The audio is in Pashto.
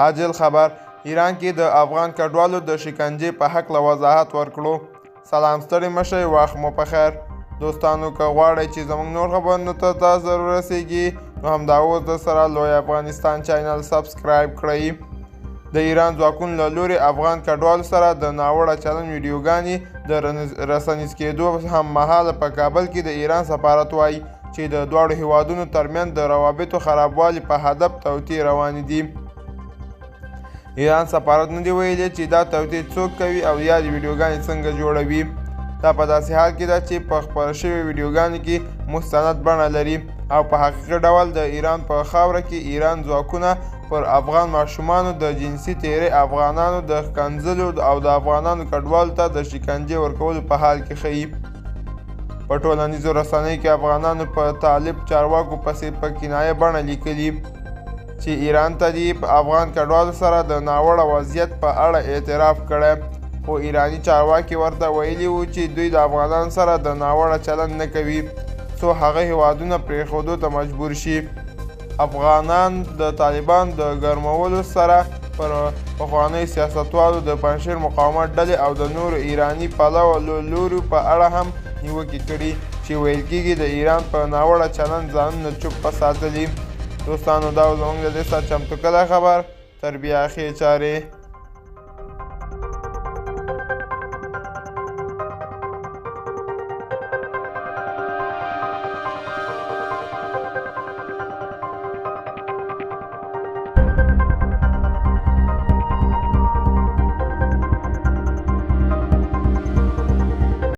عاجل خبر ایران کې د افغان کډوالو د شکنجې په هکله وضاحت ورکړو. سلام ستړي مه شئ، وخت مو په خیر. دوستانو که غواړئ چې زموږ نور خبرونو ته تاسو ورسیږي نو همدا اوس د سره لوی افغانستان چینل سبسکرایب کړئ. د ایران ځواکونو له لوري افغان کډوالو سره د ناوړه چلند ویډیوګانې د رسنیز کېدو هم مهاله په کابل کې د ایران سفارت وایي چې د دواړو هیوادونو ترمنځ د روابطو خرابوالي په هدف توطئې روانې دي. ایران سفارت نه دی ویلي چې دا توطئې څوک کوي او یا د ویډیوګانې څنګه جوړوي. دا په داسې حال کې ده چې په خپاره شوې ویډیوګانو کې مستند بڼه لري او په حقیقي ډول د ایران په خاوره کې ایران ځواکونه پر افغان ماشومانو د جنسي تیري، افغانانو د ښکنځلو او د افغانانو کډوالو ته د شکنجې ورکولو په حال کې ښیي. په ټولنیزو رسنیو کې افغانانو په طالب چارواکو پسې په کنایه بڼه لیکلي چې ایران ته دې په افغان کډوالو سره د ناوړه وضعیت په اړه اعتراف کړی، خو ایراني چارواکي ورته ویلي وو چې دوی د افغانانو سره د ناوړه چلند نه کوي څو هغه هیوادونه پرېښودو ته مجبور شي. افغانان د طالبان د ګرمولو سره پر پخوانیو سیاستوالو د پنجشیر مقاومت ډلې او د نورو ایراني پلوه لورو په اړه هم نیوکې کړي چې ویل کېږي د ایران په ناوړه چلند ځانونه چوپ ساتلي. دوستانو دا زموږ د دې سره چمتو کړی خبر. تر بیا ښې چارې.